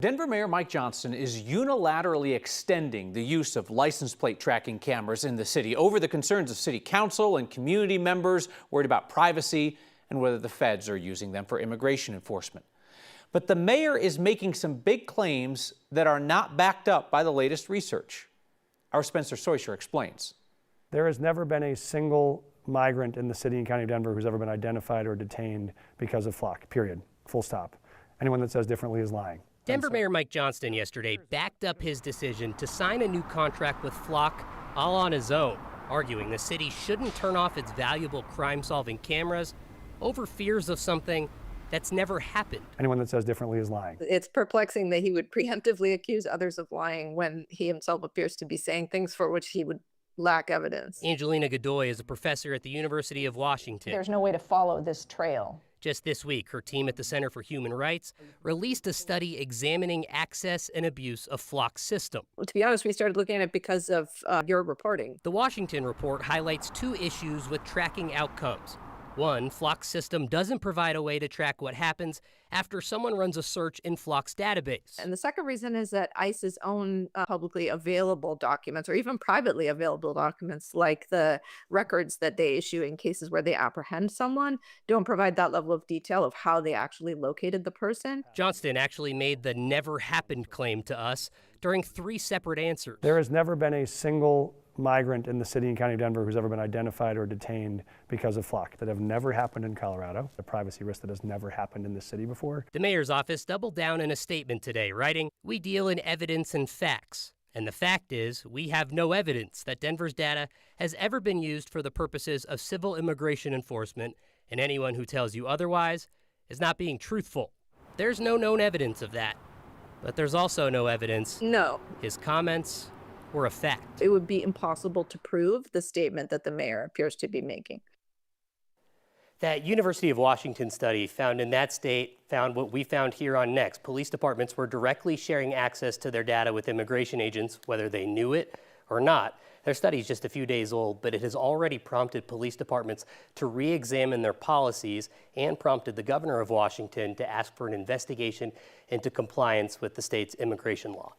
Denver Mayor Mike Johnston is unilaterally extending the use of license plate tracking cameras in the city over the concerns of city council and community members worried about privacy and whether the feds are using them for immigration enforcement. But the mayor is making some big claims that are not backed up by the latest research. Our Spencer Soysher explains. There has never been a single migrant in the city and county of Denver who's ever been identified or detained because of flock, period, full stop. Anyone that says differently is lying. Denver Mayor Mike Johnston yesterday backed up his decision to sign a new contract with Flock all on his own, arguing the city shouldn't turn off its valuable crime-solving cameras over fears of something that's never happened. Anyone that says differently is lying. It's perplexing that he would preemptively accuse others of lying when he himself appears to be saying things for which he would lack evidence. Angelina Godoy is a professor at the University of Washington. There's no way to follow this trail. Just this week, her team at the Center for Human Rights released a study examining access and abuse of Flock's system. To be honest, we started looking at it because of your reporting. The Washington report highlights two issues with tracking outcomes. One, Flock's system doesn't provide a way to track what happens after someone runs a search in Flock's database. And the second reason is that ICE's own publicly available documents, or even privately available documents, like the records that they issue in cases where they apprehend someone, don't provide that level of detail of how they actually located the person. Johnston actually made the never happened claim to us during 3 separate answers. There has never been a single migrant in the city and county of Denver who's ever been identified or detained because of flock. That have never happened in Colorado. A privacy risk that has never happened in this city before. The mayor's office doubled down in a statement today, writing, "We deal in evidence and facts. And the fact is, we have no evidence that Denver's data has ever been used for the purposes of civil immigration enforcement, and anyone who tells you otherwise is not being truthful." There's no known evidence of that. But there's also no evidence. No. His comments were a fact. It would be impossible to prove the statement that the mayor appears to be making. That University of Washington study found in that state found what we found here on Next. Police departments were directly sharing access to their data with immigration agents, whether they knew it or not. Their study is just a few days old, but it has already prompted police departments to re-examine their policies and prompted the governor of Washington to ask for an investigation into compliance with the state's immigration law.